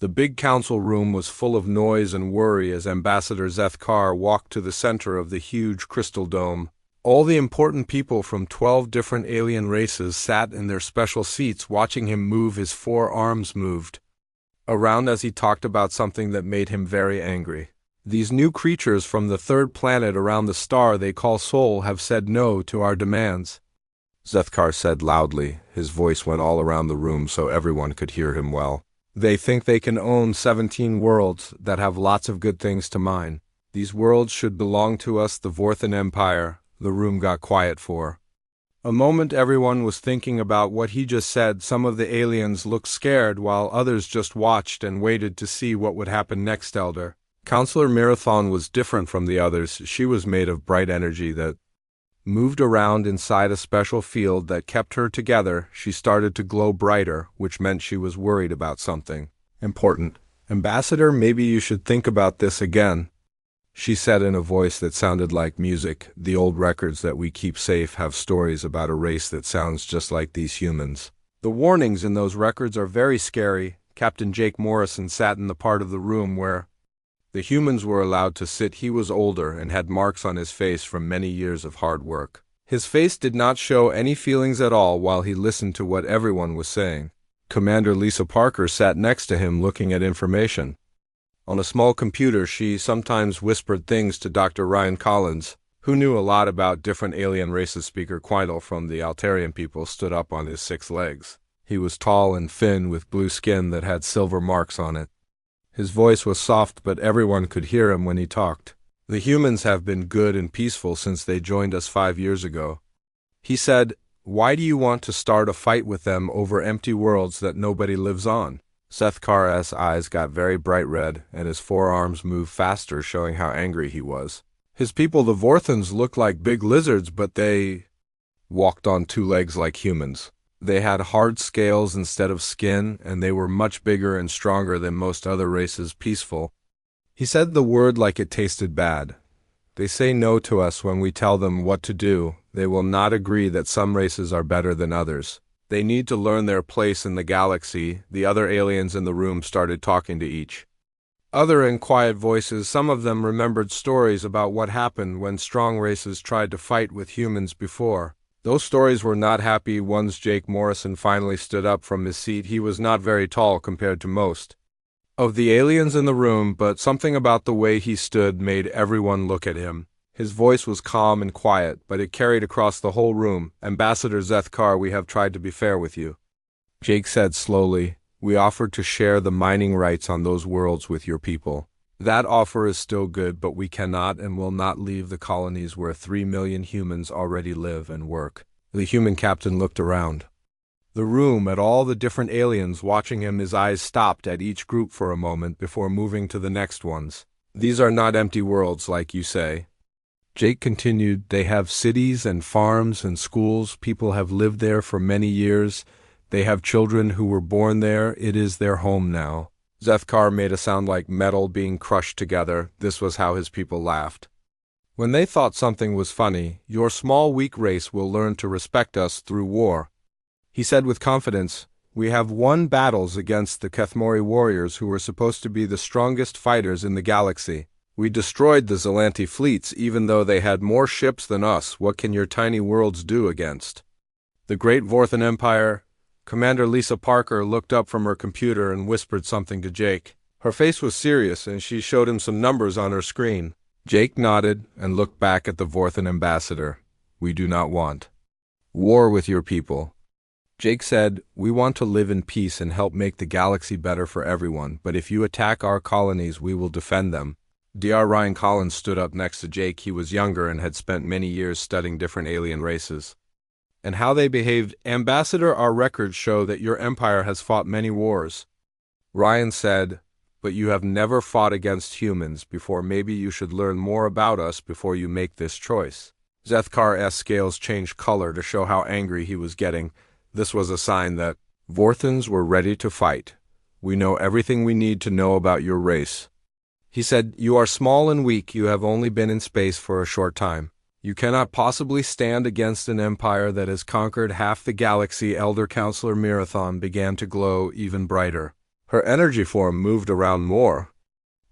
The big council room was full of noise and worry as Ambassador Zethkar walked to the center of the huge crystal dome. All the important people from 12 different alien races sat in their special seats watching him move. His four arms moved around as he talked about something that made him very angry. These new creatures from the third planet around the star they call Sol have said no to our demands. Zethkar said loudly. His voice went all around the room so everyone could hear him well. They think they can own 17 worlds that have lots of good things to mine. These worlds should belong to us, the Vorthan Empire. The room got quiet for a moment. Everyone was thinking about what he just said. Some of the aliens looked scared while others just watched and waited to see what would happen next. Elder Counselor Marathon was different from the others. She was made of bright energy that moved around inside a special field that kept her together. She started to glow brighter, which meant she was worried about something important. Ambassador, maybe you should think about this again, she said in a voice that sounded like music. The old records that we keep safe have stories about a race that sounds just like these humans. The warnings in those records are very scary. Captain Jake Morrison sat in the part of the room where the humans were allowed to sit. He was older and had marks on his face from many years of hard work. His face did not show any feelings at all while he listened to what everyone was saying. Commander Lisa Parker sat next to him looking at information on a small computer. She sometimes whispered things to Dr. Ryan Collins, who knew a lot about different alien races. Speaker Quintal from the Altarian people stood up on his 6 legs. He was tall and thin with blue skin that had silver marks on it. His voice was soft, but everyone could hear him when he talked. The humans have been good and peaceful since they joined us 5 years ago. He said, why do you want to start a fight with them over empty worlds that nobody lives on? Zethkar's eyes got very bright red, and his forearms moved faster, showing how angry he was. His people, the Vorthans, looked like big lizards, but they walked on 2 legs like humans. They had hard scales instead of skin, and they were much bigger and stronger than most other races. Peaceful. He said the word like it tasted bad. They say no to us when we tell them what to do. They will not agree that some races are better than others. They need to learn their place in the galaxy. The other aliens in the room started talking to each other in quiet voices. Some of them remembered stories about what happened when strong races tried to fight with humans before. Those stories were not happy ones. Jake Morrison finally stood up from his seat. He was not very tall compared to most of the aliens in the room, but something about the way he stood made everyone look at him. His voice was calm and quiet, but it carried across the whole room. Ambassador Zethkar, we have tried to be fair with you, Jake said slowly. We offered to share the mining rights on those worlds with your people. That offer is still good, but we cannot and will not leave the colonies where 3 million humans already live and work. The human captain looked around the room at all the different aliens watching him. His eyes stopped at each group for a moment before moving to the next ones. These are not empty worlds like you say, Jake continued. They have cities and farms and schools. People have lived there for many years. They have children who were born there. It is their home now. Zethkar made a sound like metal being crushed together. This was how his people laughed when they thought something was funny. Your small, weak race will learn to respect us through war, he said with confidence. We have won battles against the Kethmori warriors who were supposed to be the strongest fighters in the galaxy. We destroyed the Zelanti fleets even though they had more ships than us. What can your tiny worlds do against the great Vorthan Empire? Commander Lisa Parker looked up from her computer and whispered something to Jake. Her face was serious, and she showed him some numbers on her screen. Jake nodded and looked back at the Vorthan ambassador. We do not want war with your people. Jake said, we want to live in peace and help make the galaxy better for everyone, but if you attack our colonies, we will defend them. Dr. Ryan Collins stood up next to Jake. He was younger and had spent many years studying different alien races and how they behaved. Ambassador, our records show that your empire has fought many wars. Ryan said, but you have never fought against humans before. Maybe you should learn more about us before you make this choice. Zethkar's scales changed color to show how angry he was getting. This was a sign that Vorthans were ready to fight. We know everything we need to know about your race. He said, you are small and weak. You have only been in space for a short time. You cannot possibly stand against an empire that has conquered half the galaxy. Elder Counselor Marathon began to glow even brighter. Her energy form moved around more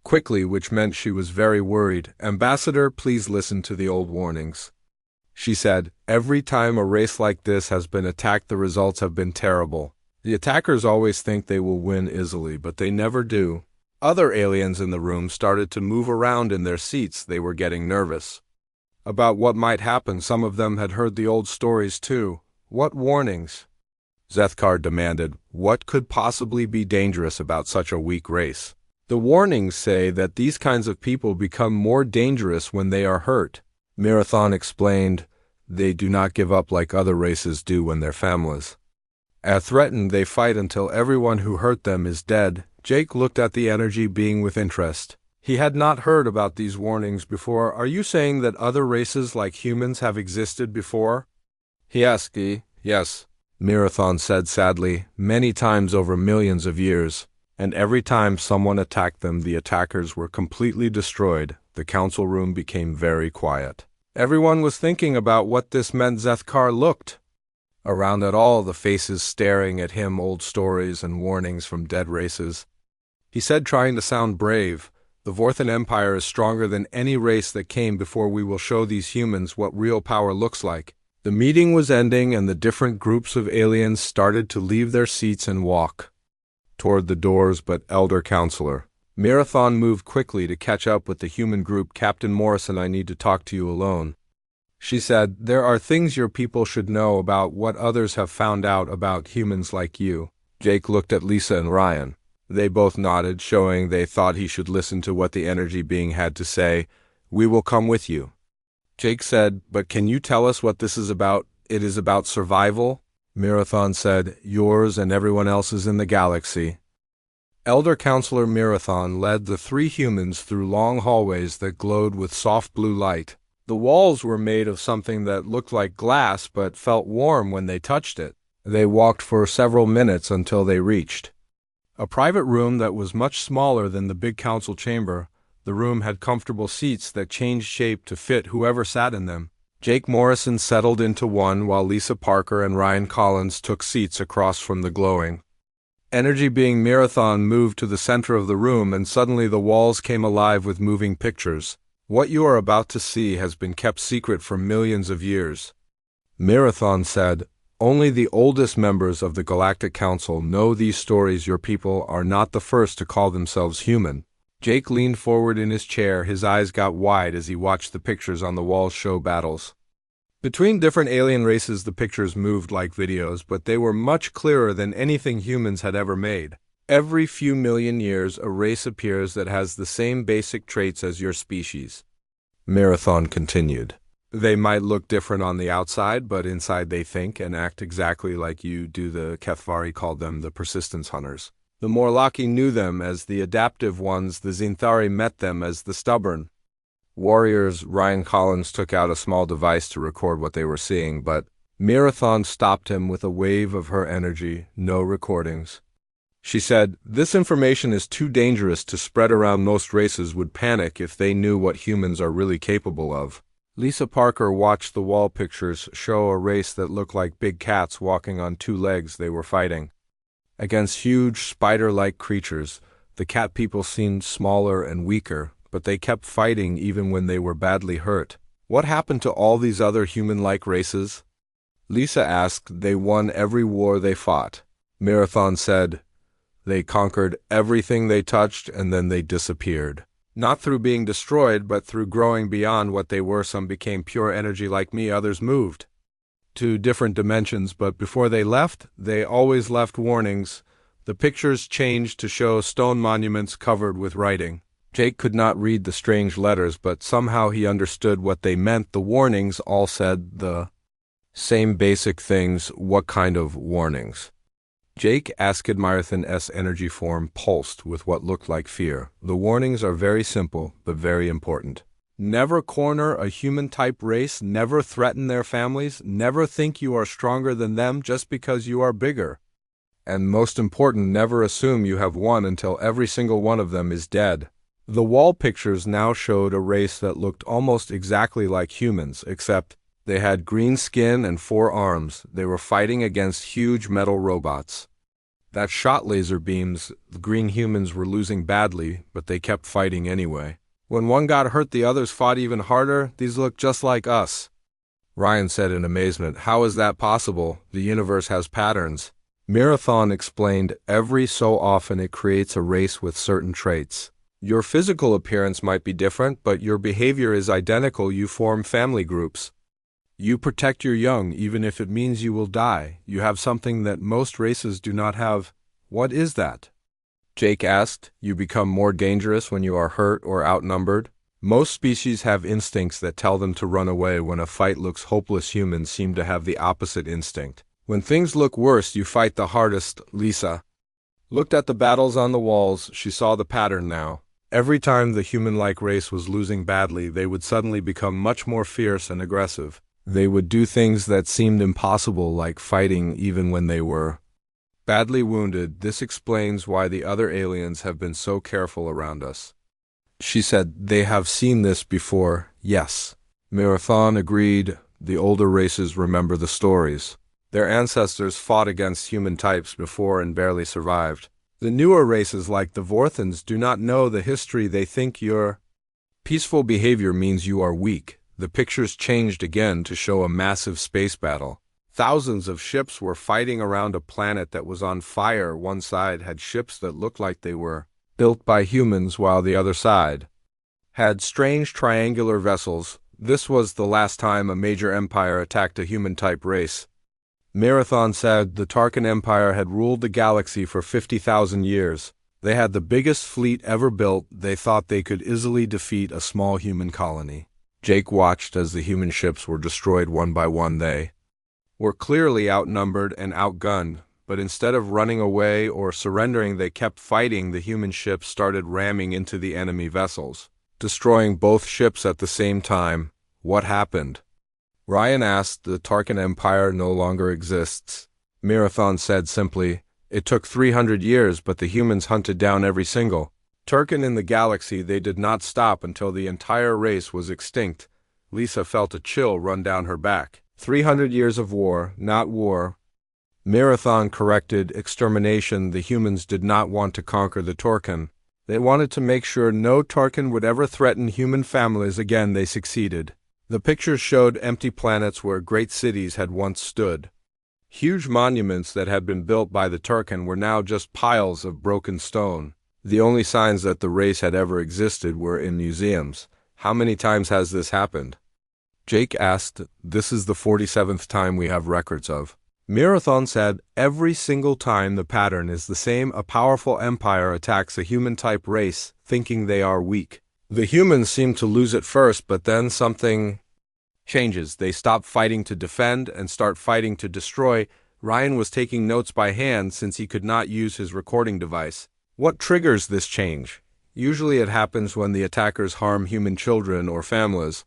quickly, which meant she was very worried. "Ambassador, please listen to the old warnings," she said. "Every time a race like this has been attacked, the results have been terrible. The attackers always think they will win easily, but they never do." Other aliens in the room started to move around in their seats. They were getting nervous about what might happen. Some of them had heard the old stories too. "What warnings?" Zethkar demanded. "What could possibly be dangerous about such a weak race?" "The warnings say that these kinds of people become more dangerous when they are hurt," Marathon explained. "They do not give up like other races do when they're families. As threatened, they fight until everyone who hurt them is dead." Jake looked at the energy being with interest. He had not heard about these warnings before. "Are you saying that other races like humans have existed before?" he asked. "Yes," Marathon said sadly, "many times over millions of years. And every time someone attacked them, the attackers were completely destroyed." The council room became very quiet. Everyone was thinking about what this meant. Zethkar looked around at all the faces staring at him, old stories and warnings from dead races. He said, trying to sound brave, "The Vorthan Empire is stronger than any race that came before. We will show these humans what real power looks like." The meeting was ending, and the different groups of aliens started to leave their seats and walk toward the doors, but Elder Counselor Marathon moved quickly to catch up with the human group. "Captain Morrison, I need to talk to you alone," she said. "There are things your people should know about what others have found out about humans like you." Jake looked at Lisa and Ryan. They both nodded, showing they thought he should listen to what the energy being had to say. "We will come with you," Jake said. "But can you tell us what this is about?" "It is about survival," Marathon said. "Yours and everyone else's in the galaxy." Elder Counselor Marathon led the three humans through long hallways that glowed with soft blue light. The walls were made of something that looked like glass but felt warm when they touched it. They walked for several minutes until they reached a private room that was much smaller than the big council chamber. The room had comfortable seats that changed shape to fit whoever sat in them. Jake Morrison settled into one, while Lisa Parker and Ryan Collins took seats across from the glowing energy being. Marathon moved to the center of the room, and suddenly the walls came alive with moving pictures. "What you are about to see has been kept secret for millions of years," Marathon said. "Only the oldest members of the Galactic Council know these stories. Your people are not the first to call themselves human." Jake leaned forward in his chair. His eyes got wide as he watched the pictures on the walls show battles between different alien races. The pictures moved like videos, but they were much clearer than anything humans had ever made. "Every few million years, a race appears that has the same basic traits as your species," Marathon continued. "They might look different on the outside, but inside they think and act exactly like you do." The Kethvari called them the persistence hunters. The Morlaki knew them as the adaptive ones. The Zinthari met them as the stubborn warriors. Ryan Collins took out a small device to record what they were seeing, but Marathon stopped him with a wave of her energy. "No recordings," she said. "This information is too dangerous to spread around. Most races would panic if they knew what humans are really capable of." Lisa Parker watched the wall pictures show a race that looked like big cats walking on two legs. They were fighting against huge spider-like creatures. The cat people seemed smaller and weaker, but they kept fighting even when they were badly hurt. "What happened to all these other human-like races?" Lisa asked. "They won every war they fought," Marathon said. "They conquered everything they touched, and then they disappeared. Not through being destroyed, but through growing beyond what they were. Some became pure energy like me, others moved to different dimensions, but before they left, they always left warnings." The pictures changed to show stone monuments covered with writing. Jake could not read the strange letters, but somehow he understood what they meant. The warnings all said the same basic things. "What kind of warnings?" Jake asked. Marathon's energy form pulsed with what looked like fear. "The warnings are very simple, but very important. Never corner a human-type race, never threaten their families, never think you are stronger than them just because you are bigger. And most important, never assume you have won until every single one of them is dead." The wall pictures now showed a race that looked almost exactly like humans, except they had green skin and 4 arms. They were fighting against huge metal robots. that shot laser beams. The green humans were losing badly, but they kept fighting anyway. When one got hurt, the others fought even harder. These look just like us. Ryan said in amazement, "How is that possible? The universe has patterns." Marathon explained, "Every so often it creates a race with certain traits. Your physical appearance might be different, but your behavior is identical. You form family groups. You protect your young, even if it means you will die. You have something that most races do not have." "What is that?" Jake asked. "You become more dangerous when you are hurt or outnumbered. Most species have instincts that tell them to run away when a fight looks hopeless. Humans seem to have the opposite instinct. When things look worse, you fight the hardest." Lisa looked at the battles on the walls. She saw the pattern now. Every time the human-like race was losing badly, they would suddenly become much more fierce and aggressive. They would do things that seemed impossible, like fighting even when they were badly wounded. "This explains why the other aliens have been so careful around us," she said. "They have seen this before." "Yes," Marathon agreed. "The older races remember the stories. Their ancestors fought against human types before and barely survived. The newer races, like the Vorthans, do not know the history. They think your peaceful behavior means you are weak." The pictures changed again to show a massive space battle. Thousands of ships were fighting around a planet that was on fire. One side had ships that looked like they were built by humans, while the other side had strange triangular vessels. This was the last time a major empire attacked a human-type race. Marathon said the Tarkin Empire had ruled the galaxy for 50,000 years. They had the biggest fleet ever built. They thought they could easily defeat a small human colony. Jake watched as the human ships were destroyed one by one. They were clearly outnumbered and outgunned, but instead of running away or surrendering, they kept fighting. The human ships started ramming into the enemy vessels, destroying both ships at the same time. "What happened?" Ryan asked. "The Tarkin Empire no longer exists." Marathon said simply, "It took 300 years, but the humans hunted down every single Tarkin in the galaxy. They did not stop until the entire race was extinct." Lisa felt a chill run down her back. 300 years of war, not war. Marathon corrected. "Extermination. The humans did not want to conquer the Tarkin. They wanted to make sure no Tarkin would ever threaten human families again." They succeeded. The pictures showed empty planets where great cities had once stood. Huge monuments that had been built by the Tarkin were now just piles of broken stone. The only signs that the race had ever existed were in museums. "How many times has this happened?" Jake asked. "This is the 47th time we have records of." Marathon said, "Every single time the pattern is the same. A powerful empire attacks a human-type race, thinking they are weak. The humans seem to lose at first, but then something changes. They stop fighting to defend and start fighting to destroy." Ryan was taking notes by hand since he could not use his recording device. "What triggers this change?" "Usually it happens when the attackers harm human children or families."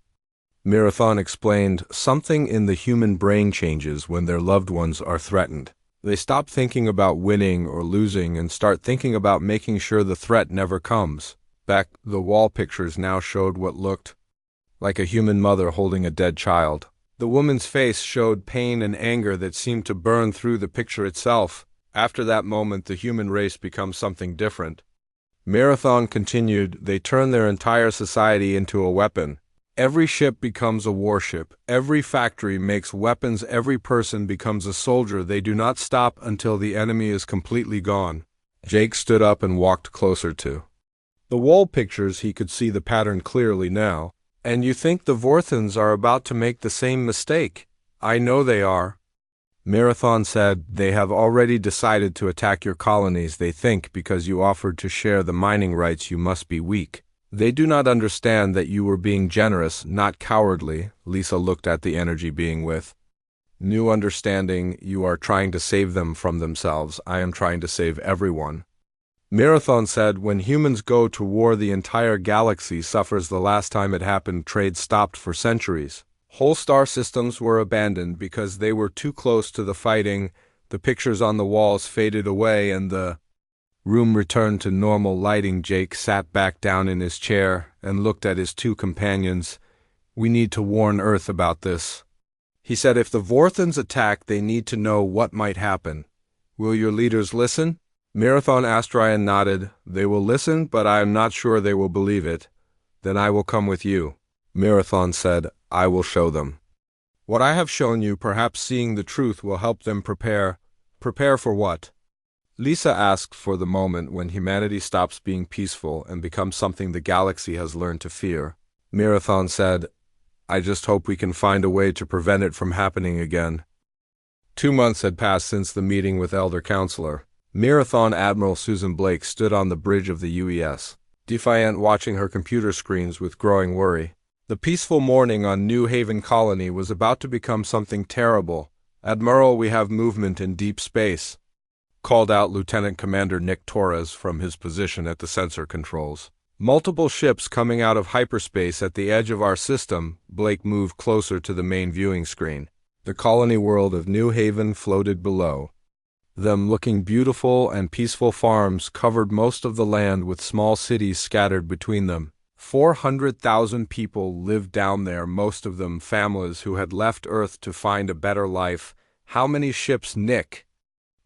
Marathon explained, "Something in the human brain changes when their loved ones are threatened. They stop thinking about winning or losing and start thinking about making sure the threat never comes." The wall pictures now showed what looked like a human mother holding a dead child. The woman's face showed pain and anger that seemed to burn through the picture itself. After that moment, the human race becomes something different. Marathon continued, "They turn their entire society into a weapon. Every ship becomes a warship. Every factory makes weapons. Every person becomes a soldier. They do not stop until the enemy is completely gone." Jake stood up and walked closer to the wall pictures. He could see the pattern clearly now. "And you think the Vorthans are about to make the same mistake?" "I know they are." Marathon said, "They have already decided to attack your colonies. They think because you offered to share the mining rights you must be weak. They do not understand that you were being generous, not cowardly." Lisa looked at the energy being with new understanding. "You are trying to save them from themselves. I am trying to save everyone." Marathon said, "When humans go to war, the entire galaxy suffers. The last time it happened, trade stopped for centuries. Whole star systems were abandoned because they were too close to the fighting." The pictures on the walls faded away and the room returned to normal lighting. Jake sat back down in his chair and looked at his two companions. "We need to warn Earth about this," he said. "If the Vorthans attack, they need to know what might happen. Will your leaders listen? Marathon asked. Ryan nodded. They will listen, but I am not sure they will believe it. Then I will come with you. Marathon said, I will show them. What I have shown you, perhaps seeing the truth will help them prepare. Prepare for what? Lisa asked. For the moment when humanity stops being peaceful and becomes something the galaxy has learned to fear. Marathon said, I just hope we can find a way to prevent it from happening again. 2 months had passed since the meeting with Elder Counselor. Marathon Admiral Susan Blake stood on the bridge of the UES, defiant, watching her computer screens with growing worry. The peaceful morning on New Haven Colony was about to become something terrible. Admiral, we have movement in deep space, called out Lieutenant Commander Nick Torres from his position at the sensor controls. Multiple ships coming out of hyperspace at the edge of our system. Blake moved closer to the main viewing screen. The colony world of New Haven floated below them, looking beautiful, and peaceful farms covered most of the land with small cities scattered between them. 400,000 people lived down there, most of them families who had left Earth to find a better life. How many ships, Nick?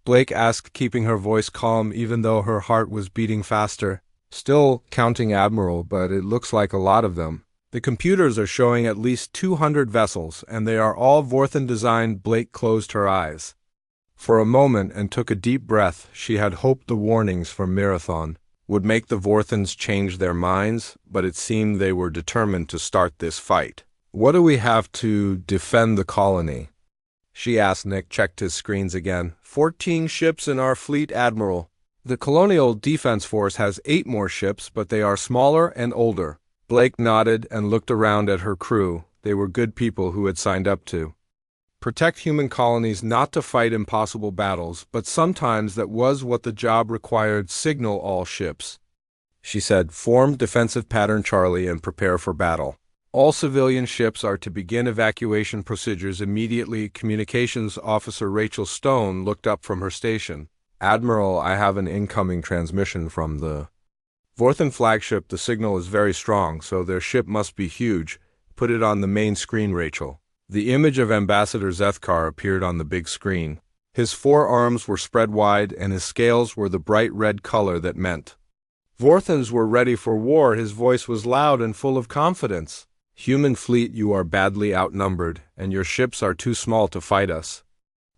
Blake asked, keeping her voice calm even though her heart was beating faster. Still counting, Admiral, but it looks like a lot of them. The computers are showing at least 200 vessels, and they are all Vorthan designed. Blake closed her eyes for a moment and took a deep breath. She had hoped the warnings from Marathon would make the Vorthans change their minds, but it seemed they were determined to start this fight. What do we have to defend the colony? She asked. Nick checked his screens again. 14 ships in our fleet, Admiral. The Colonial Defense Force has 8 more ships, but they are smaller and older. Blake nodded and looked around at her crew. They were good people who had signed up to protect human colonies, not to fight impossible battles, but sometimes that was what the job required. Signal all ships, she said. Form defensive pattern Charlie and prepare for battle. All civilian ships are to begin evacuation procedures immediately. Communications Officer Rachel Stone looked up from her station. Admiral, I have an incoming transmission from the Vorthan flagship. The signal is very strong, so their ship must be huge. Put it on the main screen, Rachel. The image of Ambassador Zethkar appeared on the big screen. His 4 arms were spread wide, and his scales were the bright red color that meant Vorthans were ready for war. His voice was loud and full of confidence. Human fleet, you are badly outnumbered, and your ships are too small to fight us.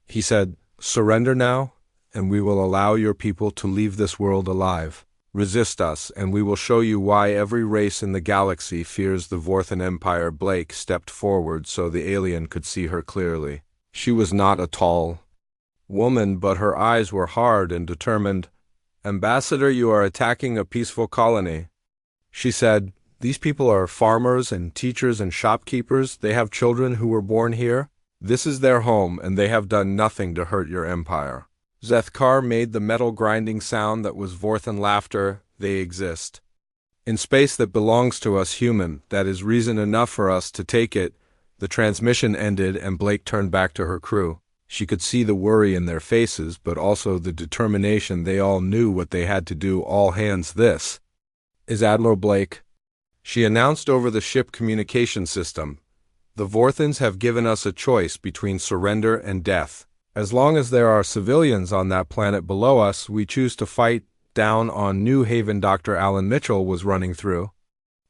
He said, surrender now, and we will allow your people to leave this world alive. Resist us, and we will show you why every race in the galaxy fears the Vorthan Empire. Blake stepped forward so the alien could see her clearly. She was not a tall woman, but her eyes were hard and determined. Ambassador, you are attacking a peaceful colony, she said. These people are farmers and teachers and shopkeepers. They have children who were born here. This is their home, and they have done nothing to hurt your empire. Zethkar made the metal grinding sound that was Vorthan laughter. They exist in space that belongs to us human. That is reason enough for us to take it. The transmission ended, and Blake turned back to her crew. She could see the worry in their faces, but also the determination. They all knew what they had to do. All hands, this is Admiral Blake, she announced over the ship communication system. The Vorthans have given us a choice between surrender and death. As long as there are civilians on that planet below us, we choose to fight. Down on New Haven, Dr. Alan Mitchell was running through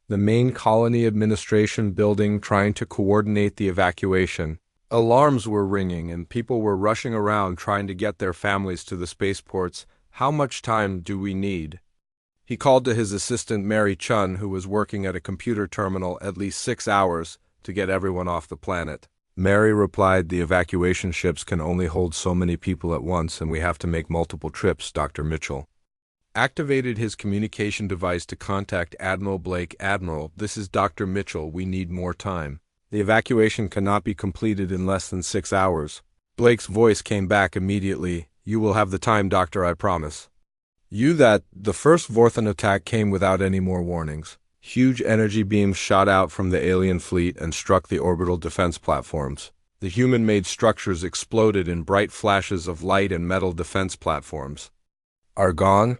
the main colony administration building, trying to coordinate the evacuation. Alarms were ringing, and people were rushing around trying to get their families to the spaceports. How much time do we need? He called to his assistant, Mary Chun, who was working at a computer terminal. At least 6 hours to get everyone off the planet. Mary replied, the evacuation ships can only hold so many people at once, and we have to make multiple trips. Dr. Mitchell activated his communication device to contact Admiral Blake. Admiral, this is Dr. Mitchell. We need more time. The evacuation cannot be completed in less than 6 hours. Blake's voice came back immediately. You will have the time, Doctor, I promise. The first Vorthan attack came without any more warnings. Huge energy beams shot out from the alien fleet and struck the orbital defense platforms. The human-made structures exploded in bright flashes of light, and metal defense platforms are gone.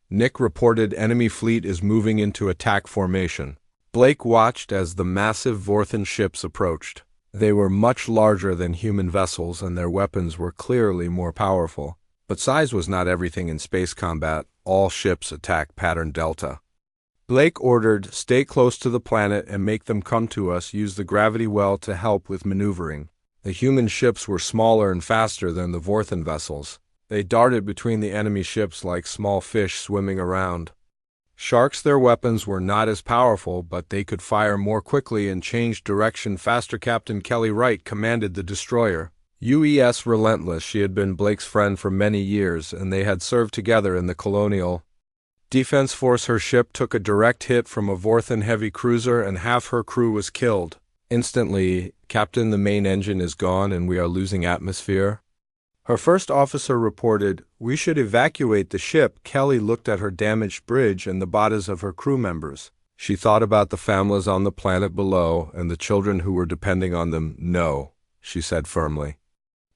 Nick reported enemy fleet is moving into attack formation. Blake watched as the massive Vorthan ships approached. They were much larger than human vessels, and their weapons were clearly more powerful. But size was not everything in space combat. All ships attack pattern Delta. Blake ordered, "Stay close to the planet and make them come to us. Use the gravity well to help with maneuvering." The human ships were smaller and faster than the Vorthan vessels. They darted between the enemy ships like small fish swimming around. Sharks, their weapons were not as powerful, but they could fire more quickly and change direction faster. Captain Kelly Wright commanded the destroyer. UES Relentless. She had been Blake's friend for many years, and they had served together in the Colonial Defense Force. Her ship took a direct hit from a Vorthan heavy cruiser, and half her crew was killed. Instantly, "Captain, the main engine is gone and we are losing atmosphere." Her first officer reported, "We should evacuate the ship." Kelly looked at her damaged bridge and the bodies of her crew members. She thought about the families on the planet below and the children who were depending on them. "No," she said firmly.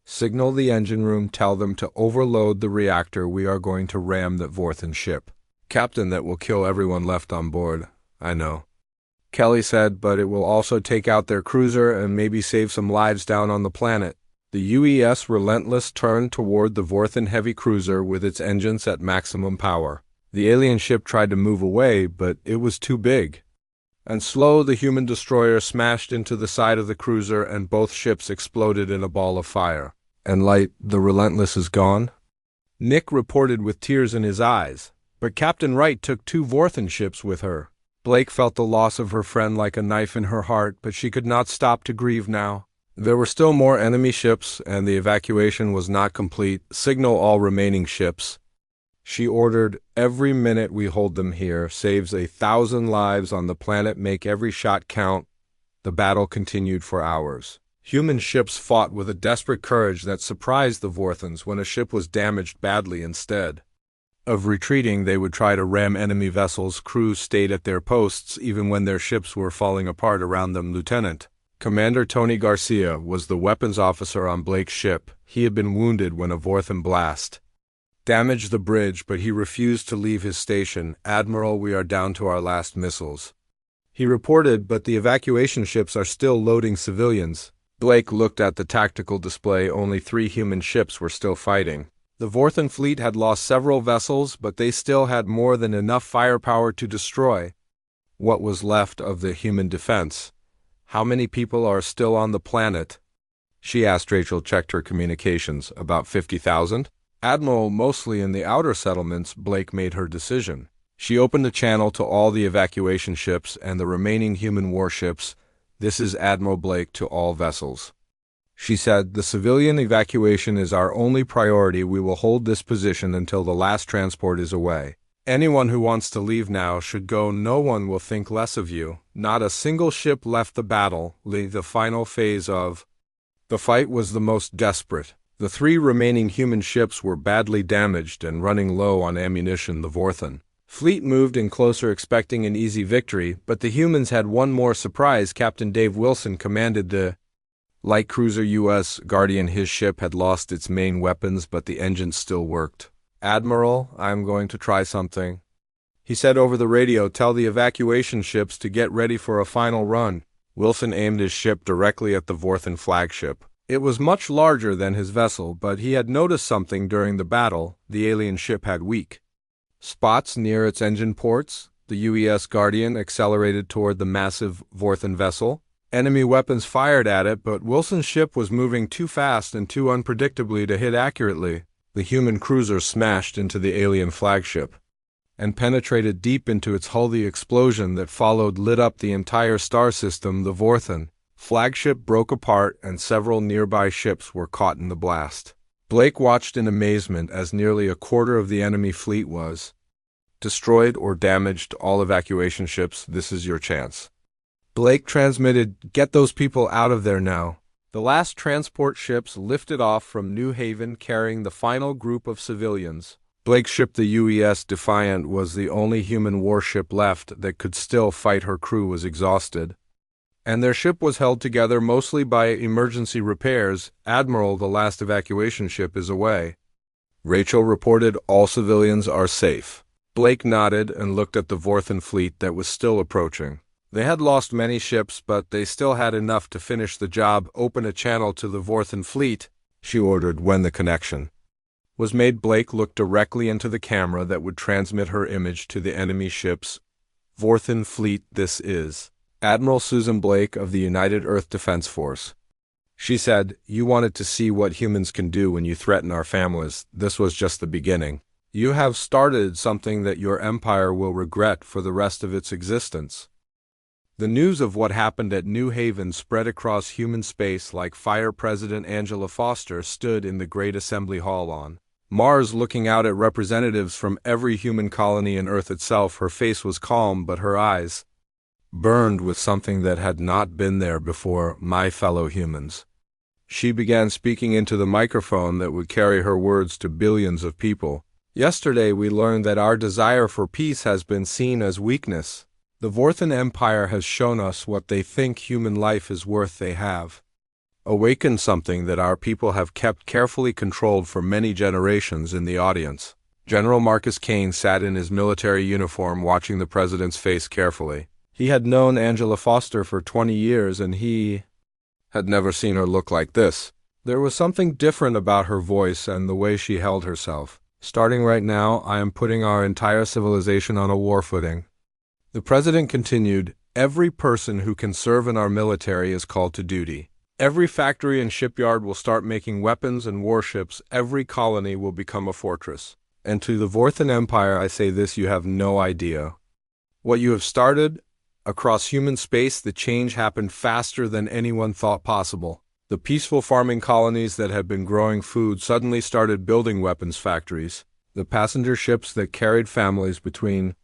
"Signal the engine room. Tell them to overload the reactor. We are going to ram the Vorthan ship." "Captain, that will kill everyone left on board." "I know," Kelly said, "but it will also take out their cruiser and maybe save some lives down on the planet." The UES Relentless turned toward the Vorthan heavy cruiser with its engines at maximum power. The alien ship tried to move away, but it was too big. And slow, the human destroyer smashed into the side of the cruiser and both ships exploded in a ball of fire. "And Light, the Relentless is gone?" Nick reported with tears in his eyes. But Captain Wright took 2 Vorthan ships with her. Blake felt the loss of her friend like a knife in her heart, but she could not stop to grieve now. There were still more enemy ships, and the evacuation was not complete. "Signal all remaining ships," she ordered. "Every minute we hold them here saves 1,000 lives on the planet. Make every shot count." The battle continued for hours. Human ships fought with a desperate courage that surprised the Vorthans. When a ship was damaged badly, instead of retreating, they would try to ram enemy vessels. Crews stayed at their posts even when their ships were falling apart around them. Lieutenant Commander Tony Garcia was the weapons officer on Blake's ship. He had been wounded when a Vorthan blast damaged the bridge, but he refused to leave his station. "Admiral, we are down to our last missiles," he reported, "but the evacuation ships are still loading civilians." Blake looked at the tactical display. Only 3 human ships were still fighting. The Vorthan fleet had lost several vessels, but they still had more than enough firepower to destroy what was left of the human defense. "How many people are still on the planet?" she asked. Rachel checked her communications. "About 50,000. "Admiral, mostly in the outer settlements." Blake made her decision. She opened a channel to all the evacuation ships and the remaining human warships. "This is Admiral Blake to all vessels," she said. "The civilian evacuation is our only priority. We will hold this position until the last transport is away. Anyone who wants to leave now should go. No one will think less of you." Not a single ship left the battle. The final phase of the fight was the most desperate. The 3 remaining human ships were badly damaged and running low on ammunition. The Vorthan fleet moved in closer, expecting an easy victory, but the humans had one more surprise. Captain Dave Wilson commanded the light cruiser U.S. Guardian. His ship had lost its main weapons, but the engines still worked. "Admiral, I'm going to try something," he said over the radio. "Tell the evacuation ships to get ready for a final run." Wilson aimed his ship directly at the Vorthan flagship. It was much larger than his vessel, but he had noticed something during the battle. The alien ship had weak spots near its engine ports. The UES Guardian accelerated toward the massive Vorthan vessel. Enemy weapons fired at it, but Wilson's ship was moving too fast and too unpredictably to hit accurately. The human cruiser smashed into the alien flagship and penetrated deep into its hull. The explosion that followed lit up the entire star system. The Vorthan flagship broke apart and several nearby ships were caught in the blast. Blake watched in amazement as nearly a quarter of the enemy fleet was destroyed or damaged. "All evacuation ships, this is your chance," Blake transmitted. "Get those people out of there now." The last transport ships lifted off from New Haven carrying the final group of civilians. Blake's ship, the UES Defiant, was the only human warship left that could still fight. Her crew was exhausted, and their ship was held together mostly by emergency repairs. "Admiral, the last evacuation ship is away," Rachel reported. "All civilians are safe." Blake nodded and looked at the Vorthan fleet that was still approaching. They had lost many ships, but they still had enough to finish the job. "Open a channel to the Vorthan fleet," she ordered. When the connection was made. Blake looked directly into the camera that would transmit her image to the enemy ships. Vorthen Fleet, this is Admiral Susan Blake of the United Earth Defense Force. She said, "You wanted to see what humans can do when you threaten our families. This was just the beginning. You have started something that your empire will regret for the rest of its existence." The news of what happened at New Haven spread across human space like fire. President Angela Foster stood in the Great Assembly Hall on Mars looking out at representatives from every human colony in Earth itself. Her face was calm, but her eyes burned with something that had not been there before. "My fellow humans." She began speaking into the microphone that would carry her words to billions of people. "Yesterday we learned that our desire for peace has been seen as weakness. The Vorthen Empire has shown us what they think human life is worth. They have awakened something that our people have kept carefully controlled for many generations." In the audience, General Marcus Kane sat in his military uniform watching the president's face carefully. He had known Angela Foster for 20 years and he had never seen her look like this. There was something different about her voice and the way she held herself. "Starting right now, I am putting our entire civilization on a war footing." The president continued, "Every person who can serve in our military is called to duty. Every factory and shipyard will start making weapons and warships. Every colony will become a fortress. And to the Vorthen Empire I say this: you have no idea what you have started. Across human space, the change happened faster than anyone thought possible. The peaceful farming colonies that had been growing food suddenly started building weapons factories. The passenger ships that carried families between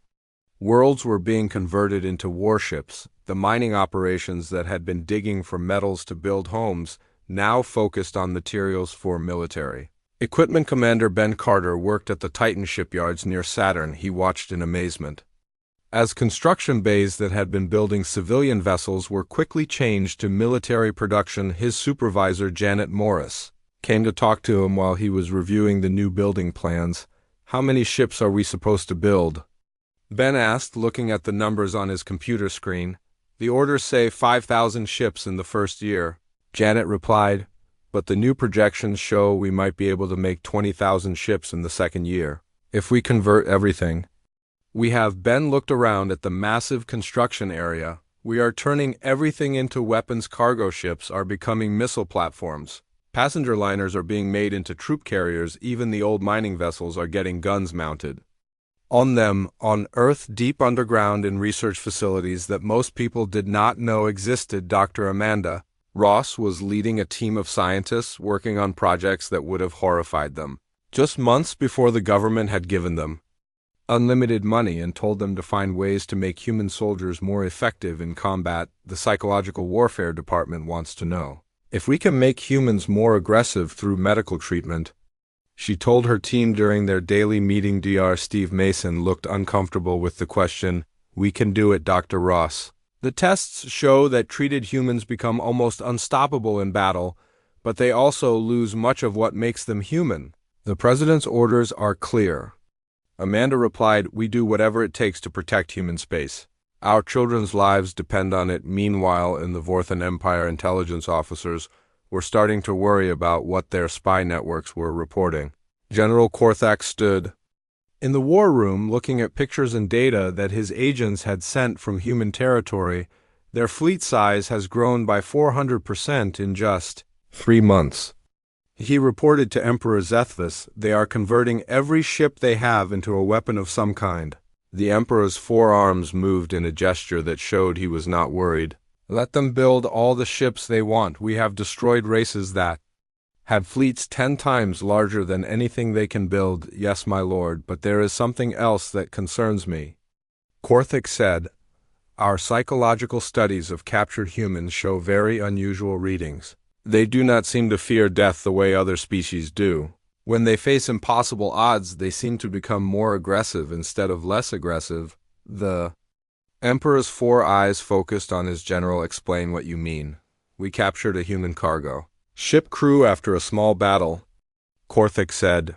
worlds were being converted into warships. The mining operations that had been digging for metals to build homes now focused on materials for military equipment. Commander Ben Carter worked at the Titan shipyards near Saturn. He watched in amazement as construction bays that had been building civilian vessels were quickly changed to military production. His supervisor, Janet Morris, came to talk to him while he was reviewing the new building plans. "How many ships are we supposed to build?" Ben asked, looking at the numbers on his computer screen. "The orders say 5,000 ships in the first year." Janet replied, "But the new projections show we might be able to make 20,000 ships in the second year, if we convert everything we have." Ben looked around at the massive construction area. "We are turning everything into weapons. Cargo ships are becoming missile platforms. Passenger liners are being made into troop carriers. Even the old mining vessels are getting guns mounted on them on Earth, deep underground in research facilities that most people did not know existed." Dr. Amanda Ross was leading a team of scientists working on projects that would have horrified them just months before the government had given them unlimited money and told them to find ways to make human soldiers more effective in combat. The psychological warfare department wants to know if we can make humans more aggressive through medical treatment, she told her team during their daily meeting. Dr. Steve Mason looked uncomfortable with the question. "We can do it, Dr. Ross. The tests show that treated humans become almost unstoppable in battle, but they also lose much of what makes them human." "The president's orders are clear," Amanda replied. "We do whatever it takes to protect human space. Our children's lives depend on it." Meanwhile, in the Vorthen Empire, intelligence officers were starting to worry about what their spy networks were reporting. General Korthak stood in the war room looking at pictures and data that his agents had sent from human territory. "Their fleet size has grown by 400% in just 3 months. He reported to Emperor Zethvis. "They are converting every ship they have into a weapon of some kind." The Emperor's forearms moved in a gesture that showed he was not worried. "Let them build all the ships they want. We have destroyed races that had fleets 10 times larger than anything they can build." "Yes, my lord, but there is something else that concerns me," Korthik said. "Our psychological studies of captured humans show very unusual readings. They do not seem to fear death the way other species do. When they face impossible odds, they seem to become more aggressive instead of less aggressive." The Emperor's 4 eyes focused on his general. "Explain what you mean." "We captured a human cargo ship crew after a small battle," Korthik said.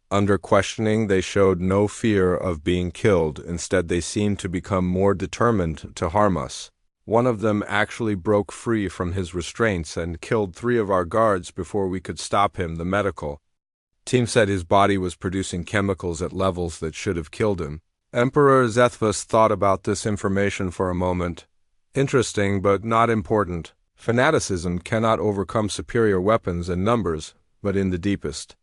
"Under questioning, they showed no fear of being killed. Instead, they seemed to become more determined to harm us. One of them actually broke free from his restraints and killed 3 of our guards before we could stop him." The medical Team said his body was producing chemicals at levels that should have killed him. Emperor Zethvus thought about this information for a moment. Interesting, but not important. Fanaticism cannot overcome superior weapons and numbers, but in the deepest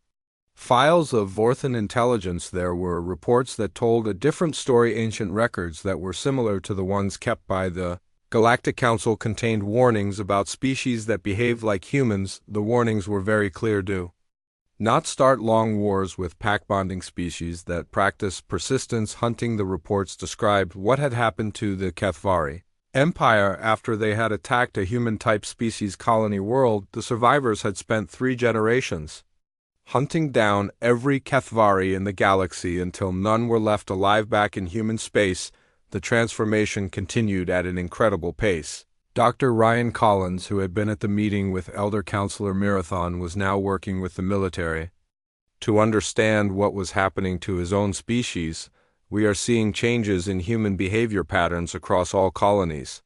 files of Vorthan intelligence there were reports that told a different story. Ancient records that were similar to the ones kept by the Galactic Council contained warnings about species that behaved like humans. The warnings were very clear: do not start long wars with pack-bonding species that practice persistence hunting. The reports described what had happened to the Kethvari Empire after they had attacked a human-type species colony world. The survivors had spent 3 generations hunting down every Kethvari in the galaxy until none were left alive. Back in human space, the transformation continued at an incredible pace. Dr. Ryan Collins, who had been at the meeting with Elder Counselor Marathon, was now working with the military to understand what was happening to his own species. We are seeing changes in human behavior patterns across all colonies.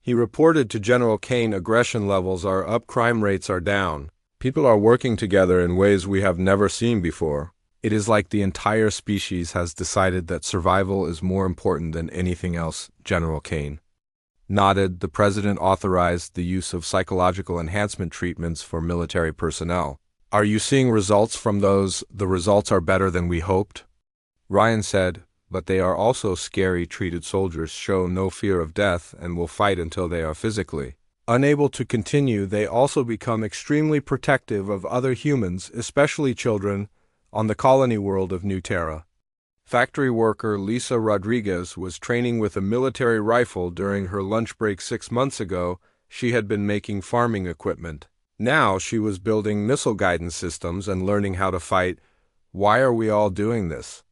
He reported to General Kane, aggression levels are up, crime rates are down. People are working together in ways we have never seen before. It is like the entire species has decided that survival is more important than anything else. General Kane nodded. The president authorized the use of psychological enhancement treatments for military personnel. Are you seeing results from those? The results are better than we hoped, Ryan said, but they are also scary. Treated soldiers show no fear of death and will fight until they are physically unable to continue. They also become extremely protective of other humans, especially children, on the colony world of New Terra. Factory worker Lisa Rodriguez was training with a military rifle during her lunch break 6 months ago. She had been making farming equipment. Now she was building missile guidance systems and learning how to fight. Why are we all doing this?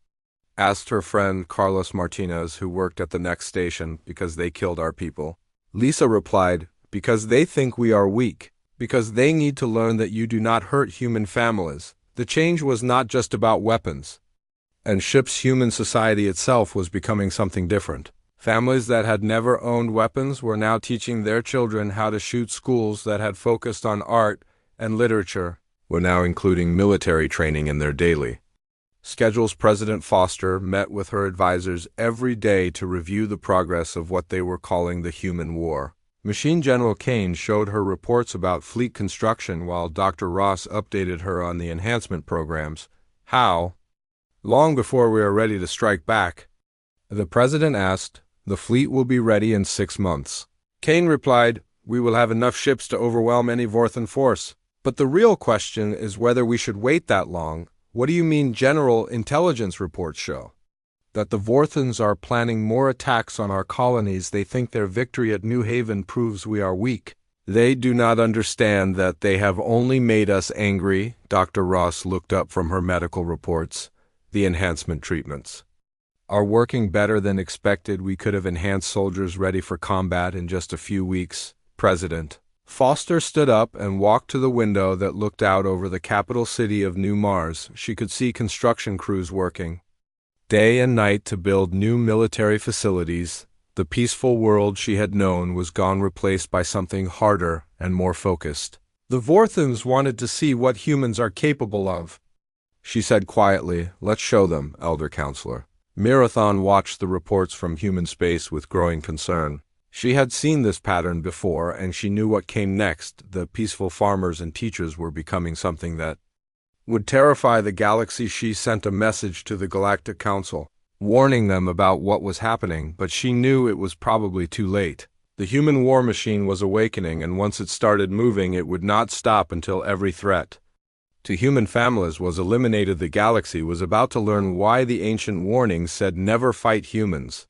Asked her friend Carlos Martinez, who worked at the next station. Because they killed our people. Lisa replied, because they think we are weak. Because they need to learn that you do not hurt human families. The change was not just about weapons and ships. Human society itself was becoming something different. Families that had never owned weapons were now teaching their children how to shoot. Schools that had focused on art and literature were now including military training in their daily schedules. President Foster met with her advisors every day to review the progress of what they were calling the human war machine. General Kane showed her reports about fleet construction while Dr. Ross updated her on the enhancement programs. How long before we are ready to strike back? The president asked. The fleet will be ready in 6 months. Kane replied, we will have enough ships to overwhelm any Vorthan force. But the real question is whether we should wait that long. What do you mean? General intelligence reports show that the Vorthans are planning more attacks on our colonies. They think their victory at New Haven proves we are weak. They do not understand that they have only made us angry. Dr. Ross looked up from her medical reports. The enhancement treatments are working better than expected. We could have enhanced soldiers ready for combat in just a few weeks. President Foster stood up and walked to the window that looked out over the capital city of New Mars. She could see construction crews working day and night to build new military facilities. The peaceful world she had known was gone, replaced by something harder and more focused. The Vorthans wanted to see what humans are capable of, she said quietly. Let's show them, Elder Counselor. Marathon watched the reports from human space with growing concern. She had seen this pattern before, and she knew what came next. The peaceful farmers and teachers were becoming something that would terrify the galaxy. She sent a message to the Galactic Council, warning them about what was happening, but she knew it was probably too late. The human war machine was awakening, and once it started moving, it would not stop until every threat to human families was eliminated. The galaxy was about to learn why the ancient warnings said never fight humans.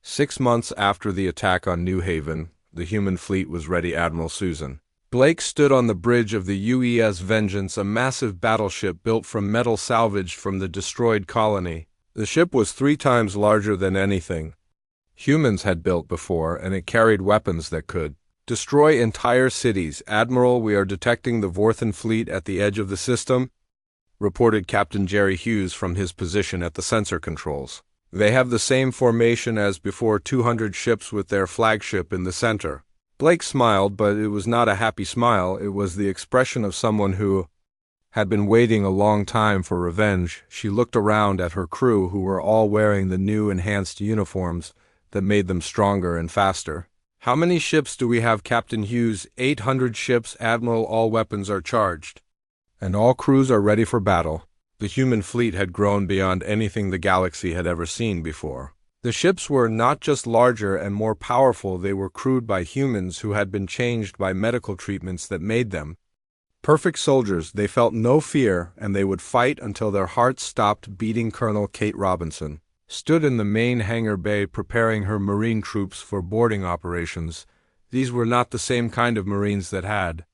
6 months after the attack on New Haven, the human fleet was ready. Admiral Susan Blake stood on the bridge of the UES Vengeance, a massive battleship built from metal salvaged from the destroyed colony. The ship was 3 times larger than anything humans had built before, and it carried weapons that could destroy entire cities. Admiral, we are detecting the Vorthan fleet at the edge of the system, reported Captain Jerry Hughes from his position at the sensor controls. They have the same formation as before, 200 ships with their flagship in the center. Blake smiled, but it was not a happy smile. It was the expression of someone who had been waiting a long time for revenge. She looked around at her crew, who were all wearing the new enhanced uniforms that made them stronger and faster. "How many ships do we have, Captain Hughes?" 800 ships, Admiral. All weapons are charged, and all crews are ready for battle. The human fleet had grown beyond anything the galaxy had ever seen before. The ships were not just larger and more powerful, they were crewed by humans who had been changed by medical treatments that made them perfect soldiers. They felt no fear, and they would fight until their hearts stopped beating. Colonel Kate Robinson stood in the main hangar bay preparing her Marine troops for boarding operations. These were not the same kind of Marines that had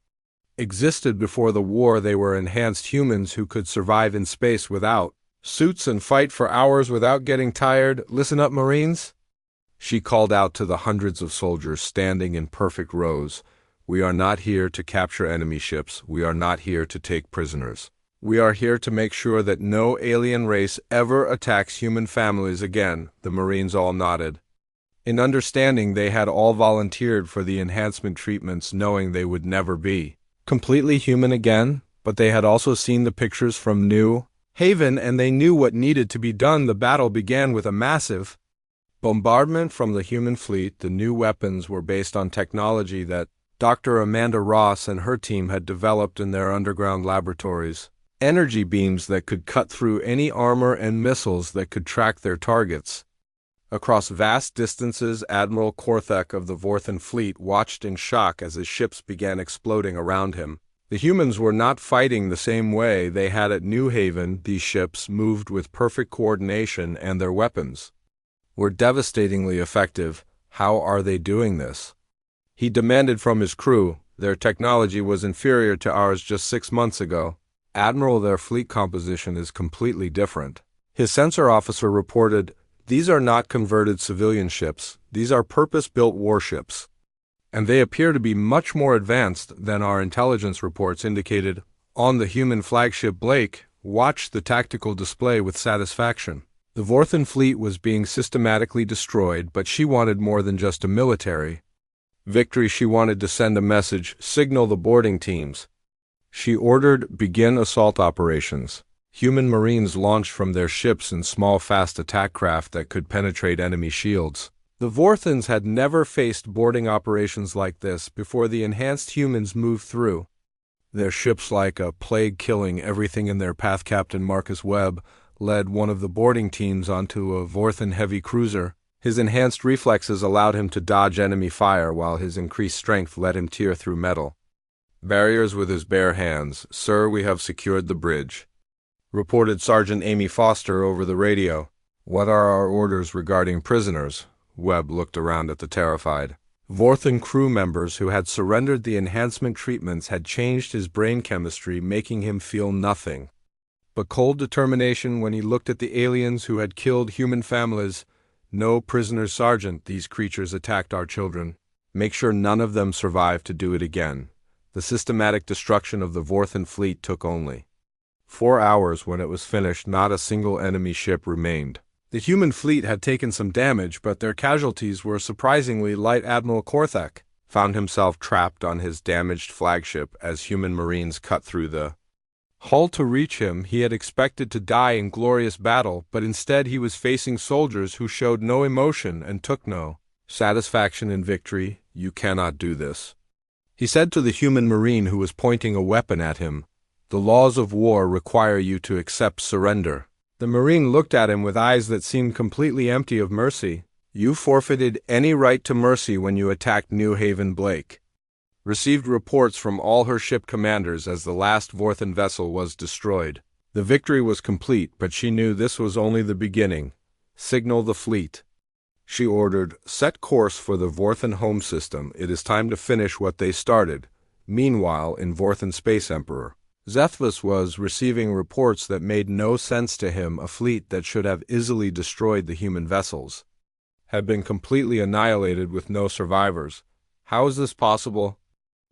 existed before the war. They were enhanced humans who could survive in space without suits and fight for hours without getting tired. "Listen up, Marines," she called out to the hundreds of soldiers standing in perfect rows. "We are not here to capture enemy ships. We are not here to take prisoners. We are here to make sure that no alien race ever attacks human families again." The Marines all nodded. In understanding, they had all volunteered for the enhancement treatments, knowing they would never be completely human again, but they had also seen the pictures from New Haven, and they knew what needed to be done. The battle began with a massive bombardment from the human fleet. The new weapons were based on technology that Dr. Amanda Ross and her team had developed in their underground laboratories. Energy beams that could cut through any armor and missiles that could track their targets across vast distances. Admiral Korthek of the Vorthan fleet watched in shock as his ships began exploding around him. The humans were not fighting the same way they had at New Haven. These ships moved with perfect coordination, and their weapons were devastatingly effective. "How are they doing this?" he demanded from his crew. "Their technology was inferior to ours just 6 months ago, Admiral. Their fleet composition is completely different." His sensor officer reported, "These are not converted civilian ships. These are purpose-built warships, and they appear to be much more advanced than our intelligence reports indicated." On the human flagship, Blake watched the tactical display with satisfaction. The Vorthan fleet was being systematically destroyed, but she wanted more than just a military victory. She wanted to send a message, signal the boarding teams. She ordered, "Begin assault operations." Human Marines launched from their ships in small, fast attack craft that could penetrate enemy shields. The Vorthans had never faced boarding operations like this before. The enhanced humans moved through their ships like a plague, killing everything in their path. Captain Marcus Webb led one of the boarding teams onto a Vorthan heavy cruiser. His enhanced reflexes allowed him to dodge enemy fire, while his increased strength let him tear through metal barriers with his bare hands. "Sir, we have secured the bridge," reported Sergeant Amy Foster over the radio. "What are our orders regarding prisoners?" Webb looked around at the terrified Vorthan crew members who had surrendered. The enhancement treatments had changed his brain chemistry, making him feel nothing but cold determination when he looked at the aliens who had killed human families. "No prisoners, Sergeant. These creatures attacked our children. Make sure none of them survive to do it again." The systematic destruction of the Vorthan fleet took only 4 hours. When it was finished, not a single enemy ship remained. The human fleet had taken some damage, but their casualties were surprisingly light. Admiral Korthek found himself trapped on his damaged flagship as human Marines cut through the hull to reach him. He had expected to die in glorious battle, but instead he was facing soldiers who showed no emotion and took no satisfaction in victory. "You cannot do this," he said to the human Marine who was pointing a weapon at him. "The laws of war require you to accept surrender." The Marine looked at him with eyes that seemed completely empty of mercy. "You forfeited any right to mercy when you attacked New Haven." Blake received reports from all her ship commanders as the last Vorthan vessel was destroyed. The victory was complete, but she knew this was only the beginning. "Signal the fleet," she ordered. "Set course for the Vorthan home system. It is time to finish what they started." Meanwhile, in Vorthan Space Emperor, Zethvus was receiving reports that made no sense to him. A fleet that should have easily destroyed the human vessels had been completely annihilated with no survivors. "How is this possible?"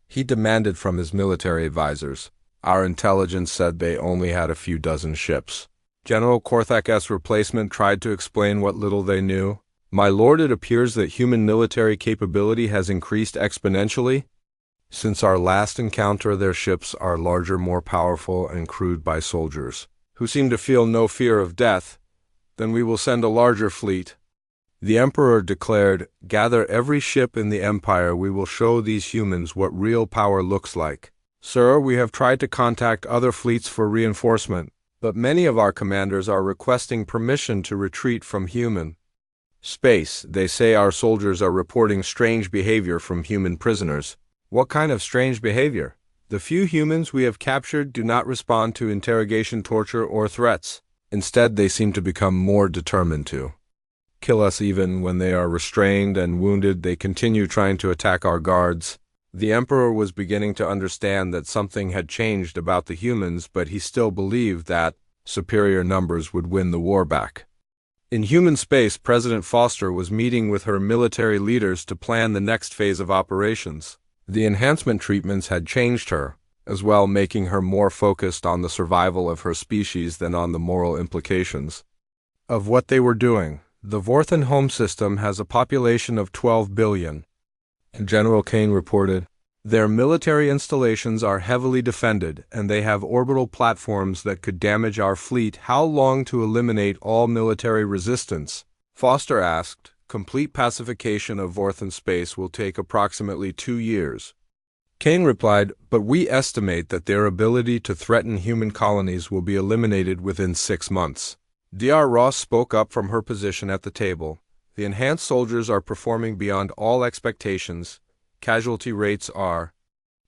he demanded from his military advisors. "Our intelligence said they only had a few dozen ships." General Korthek's replacement tried to explain what little they knew. "My lord, it appears that human military capability has increased exponentially. Since our last encounter, their ships are larger, more powerful, and crewed by soldiers, who seem to feel no fear of death. Then we will send a larger fleet. The Emperor declared, "Gather every ship in the Empire. We will show these humans what real power looks like. Sir, we have tried to contact other fleets for reinforcement, but many of our commanders are requesting permission to retreat from human space. They say our soldiers are reporting strange behavior from human prisoners." What kind of strange behavior? The few humans we have captured do not respond to interrogation, torture, or threats. Instead, they seem to become more determined to kill us. Even when they are restrained and wounded, they continue trying to attack our guards. The Emperor was beginning to understand that something had changed about the humans, but he still believed that superior numbers would win the war back. In human space, President Foster was meeting with her military leaders to plan the next phase of operations. The enhancement treatments had changed her, as well, making her more focused on the survival of her species than on the moral implications of what they were doing. The Vorthan home system has a population of 12 billion. General Kane reported, "Their military installations are heavily defended, and they have orbital platforms that could damage our fleet. How long to eliminate all military resistance?" Foster asked. "Complete pacification of Vorthan space will take approximately 2 years. Kane replied, "But we estimate that their ability to threaten human colonies will be eliminated within 6 months. Dr. Ross spoke up from her position at the table. "The enhanced soldiers are performing beyond all expectations. Casualty rates are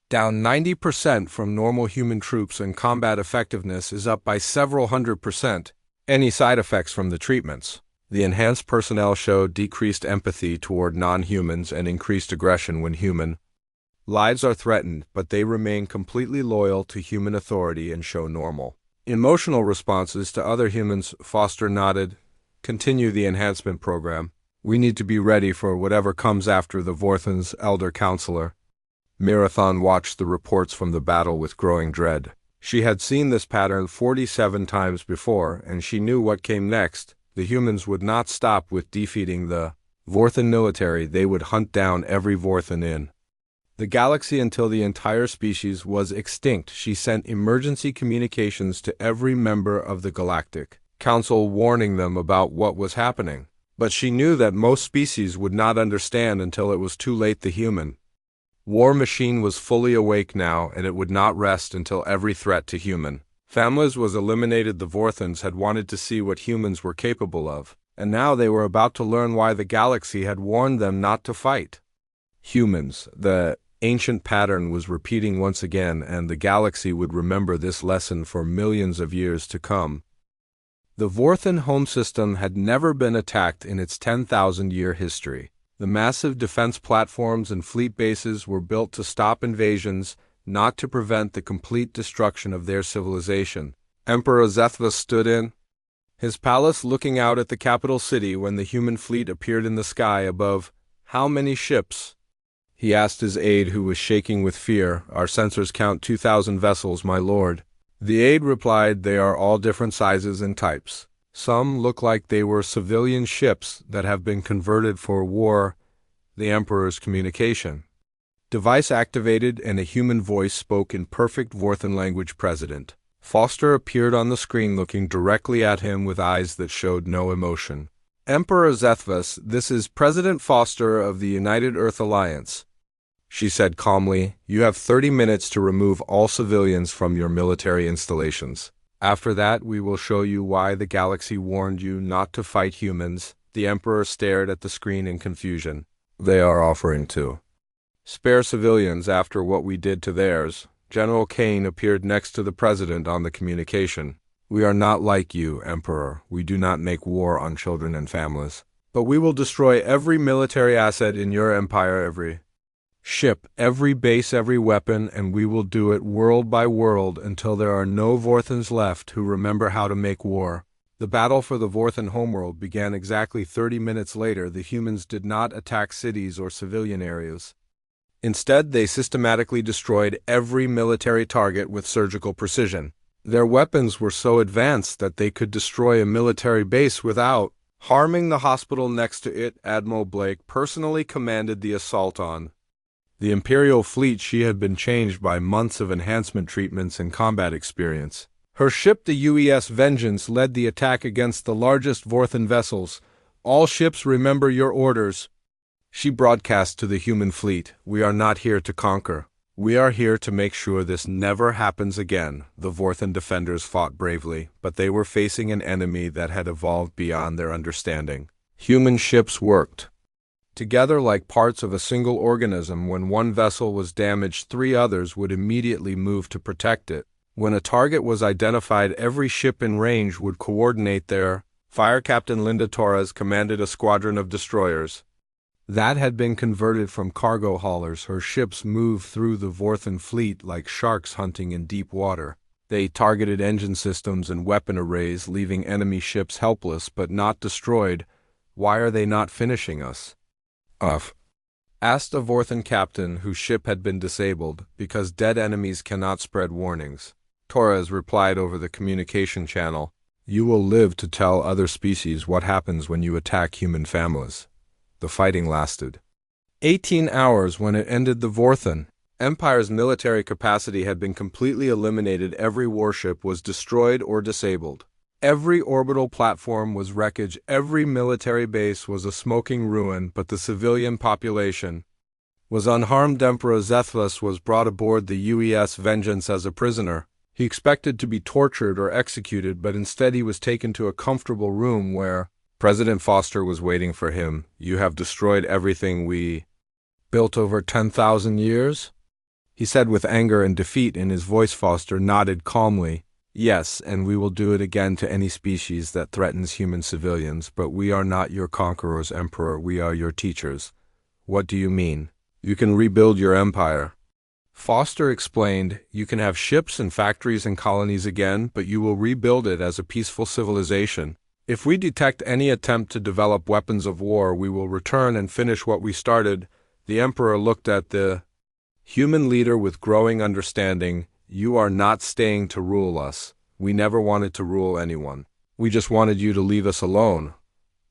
down 90% from normal human troops, and combat effectiveness is up by several 100%. Any side effects from the treatments? The enhanced personnel showed decreased empathy toward non-humans and increased aggression when human lives are threatened, but they remain completely loyal to human authority and show normal emotional responses to other humans." Foster nodded. "Continue the enhancement program. We need to be ready for whatever comes after the Vorthan's elder counselor." Marathon watched the reports from the battle with growing dread. She had seen this pattern 47 times before, and she knew what came next. The humans would not stop with defeating the Vorthan military. They would hunt down every Vorthan in the galaxy until the entire species was extinct. She sent emergency communications to every member of the Galactic Council, warning them about what was happening. But she knew that most species would not understand until it was too late. The human war machine was fully awake now, and it would not rest until every threat to human families was eliminated. The Vorthans had wanted to see what humans were capable of, and now they were about to learn why the galaxy had warned them not to fight humans. The ancient pattern was repeating once again, and the galaxy would remember this lesson for millions of years to come. The Vorthan home system had never been attacked in its 10,000-year history. The massive defense platforms and fleet bases were built to stop invasions, not to prevent the complete destruction of their civilization. Emperor Zethvus stood in his palace looking out at the capital city when the human fleet appeared in the sky above. "How many ships?" he asked his aide, who was shaking with fear. "Our sensors count 2,000 vessels, my lord." The aide replied, "They are all different sizes and types. Some look like they were civilian ships that have been converted for war." The Emperor's communication device activated, and a human voice spoke in perfect Vorthan language. President Foster appeared on the screen, looking directly at him with eyes that showed no emotion. "Emperor Zethvus, this is President Foster of the United Earth Alliance," she said calmly. "You have 30 minutes to remove all civilians from your military installations. After that, we will show you why the galaxy warned you not to fight humans." The Emperor stared at the screen in confusion. "They are offering to spare civilians after what we did to theirs." General Kane appeared next to the President on the communication. "We are not like you, Emperor. We do not make war on children and families. But we will destroy every military asset in your empire, every ship, every base, every weapon, and we will do it world by world until there are no Vorthans left who remember how to make war." The battle for the Vorthan homeworld began exactly 30 minutes later. The humans did not attack cities or civilian areas. Instead, they systematically destroyed every military target with surgical precision. Their weapons were so advanced that they could destroy a military base without harming the hospital next to it. Admiral Blake personally commanded the assault on The Imperial fleet she had been changed by months of enhancement treatments and combat experience. Her ship, the UES Vengeance, led the attack against the largest Vorthan vessels. All ships remember your orders. She broadcast to the human fleet, "We are not here to conquer. We are here to make sure this never happens again." The Vorthan defenders fought bravely, but they were facing an enemy that had evolved beyond their understanding. Human ships worked together like parts of a single organism. When one vessel was damaged, 3 others would immediately move to protect it. When a target was identified, every ship in range would coordinate there. Fire Captain Linda Torres commanded a squadron of destroyers that had been converted from cargo haulers. Her ships moved through the Vorthan fleet like sharks hunting in deep water. They targeted engine systems and weapon arrays, leaving enemy ships helpless but not destroyed. "Why are they not finishing us?" Asked a Vorthan captain whose ship had been disabled. "Because dead enemies cannot spread warnings." Torres replied over the communication channel, "You will live to tell other species what happens when you attack human families." The fighting lasted 18 hours. When it ended, the Vorthan Empire's military capacity had been completely eliminated. Every warship was destroyed or disabled. Every orbital platform was wreckage. Every military base was a smoking ruin, but the civilian population was unharmed. Emperor Zethlas was brought aboard the UES Vengeance as a prisoner. He expected to be tortured or executed, but instead he was taken to a comfortable room where President Foster was waiting for him. "You have destroyed everything we built over 10,000 years?" he said with anger and defeat in his voice. Foster nodded calmly. "Yes, and we will do it again to any species that threatens human civilians. But we are not your conquerors, Emperor. We are your teachers." "What do you mean?" "You can rebuild your empire," Foster explained. "You can have ships and factories and colonies again, but you will rebuild it as a peaceful civilization. If we detect any attempt to develop weapons of war, we will return and finish what we started." The Emperor looked at the human leader with growing understanding. "You are not staying to rule us. We never wanted to rule anyone. We just wanted you to leave us alone."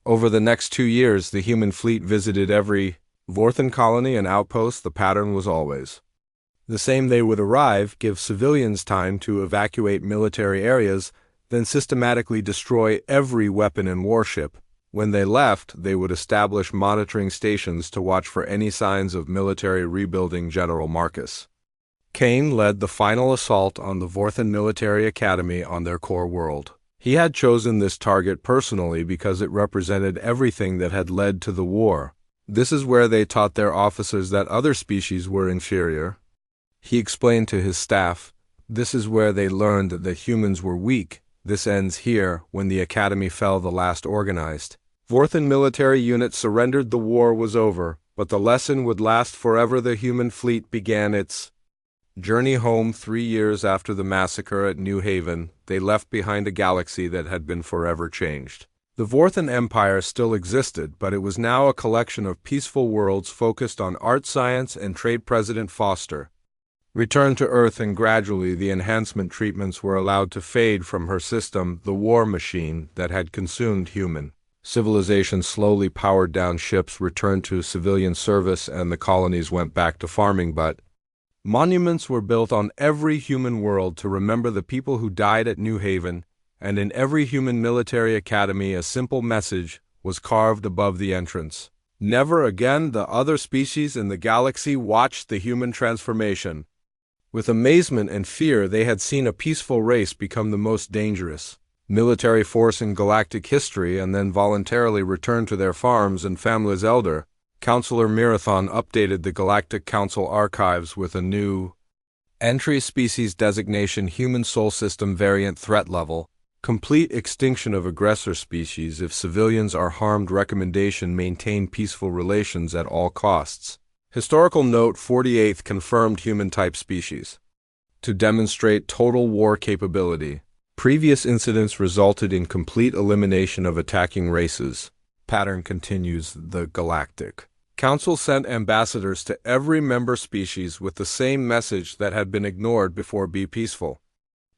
Over the next 2 years, the human fleet visited every Vorthan colony and outpost. The pattern was always the same. They would arrive, give civilians time to evacuate military areas, then systematically destroy every weapon and warship. When they left, they would establish monitoring stations to watch for any signs of military rebuilding. General Marcus Kane led the final assault on the Vorthan Military Academy on their core world. He had chosen this target personally because it represented everything that had led to the war. This is where they taught their officers that other species were inferior. He explained to his staff, "This is where they learned that humans were weak. This ends here." When the academy fell, the last organized Vorthan military unit surrendered. The war was over, but the lesson would last forever. The human fleet began its journey home. 3 years after the massacre at New Haven, they left behind a galaxy that had been forever changed. The Vorthan Empire still existed, but it was now a collection of peaceful worlds focused on art, science, and trade. President Foster returned to Earth, and gradually the enhancement treatments were allowed to fade from her system. The war machine that had consumed human civilization slowly powered down. Ships returned to civilian service, and the colonies went back to farming. But monuments were built on every human world to remember the people who died at New Haven, and in every human military academy a simple message was carved above the entrance: "Never again." The other species in the galaxy watched the human transformation. With amazement and fear, they had seen a peaceful race become the most dangerous military force in galactic history, and then voluntarily return to their farms and families. Elder Counselor Marathon updated the Galactic Council archives with a new entry: species designation, human soul system variant, threat level, complete extinction of aggressor species. If civilians are harmed, recommendation: maintain peaceful relations at all costs. Historical note: 48th confirmed human-type species to demonstrate total war capability. Previous incidents resulted in complete elimination of attacking races. Pattern continues. The Galactic Council sent ambassadors to every member species with the same message that had been ignored before: be peaceful,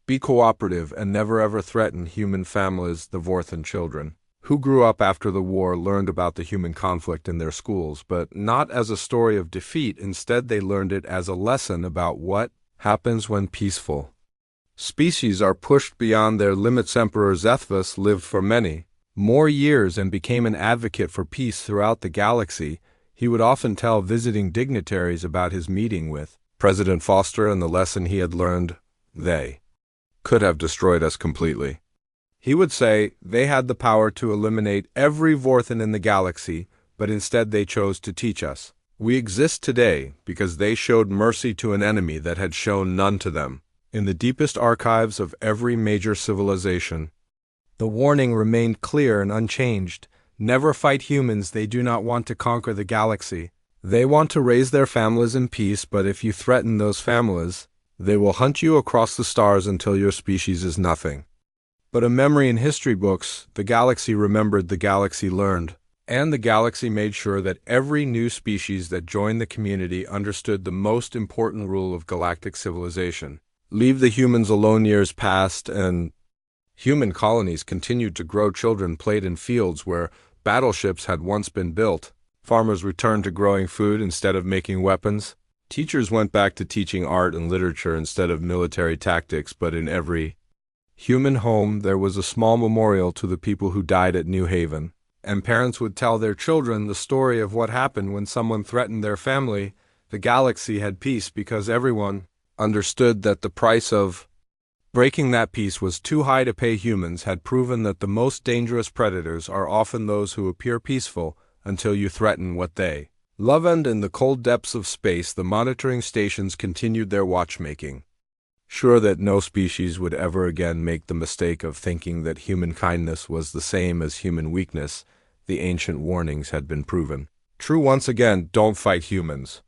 be cooperative, and never ever threaten human families, the Vorthan children. who grew up after the war learned about the human conflict in their schools, but not as a story of defeat. Instead, they learned it as a lesson about what happens when peaceful species are pushed beyond their limits. Emperor Zethvus lived for many more years and became an advocate for peace throughout the galaxy. He would often tell visiting dignitaries about his meeting with President Foster and the lesson he had learned. They could have destroyed us completely. He would say they had the power to eliminate every Vorthan in the galaxy, but instead they chose to teach us. We exist today because they showed mercy to an enemy that had shown none to them. In the deepest archives of every major civilization, the warning remained clear and unchanged. Never fight humans. They do not want to conquer the galaxy. They want to raise their families in peace, but if you threaten those families, they will hunt you across the stars until your species is nothing but a memory in history books. The galaxy remembered, the galaxy learned, and the galaxy made sure that every new species that joined the community understood the most important rule of galactic civilization. Leave the humans alone. Years passed, and human colonies continued to grow. Children played in fields where battleships had once been built. Farmers returned to growing food instead of making weapons. Teachers went back to teaching art and literature instead of military tactics, but in every human home there was a small memorial to the people who died at New Haven. And parents would tell their children the story of what happened when someone threatened their family. The galaxy had peace because everyone understood that the price of breaking that peace was too high to pay. Humans had proven that the most dangerous predators are often those who appear peaceful until you threaten what they love. And in the cold depths of space, the monitoring stations continued their watchmaking, sure that no species would ever again make the mistake of thinking that human kindness was the same as human weakness. The ancient warnings had been proven true once again. Don't fight humans.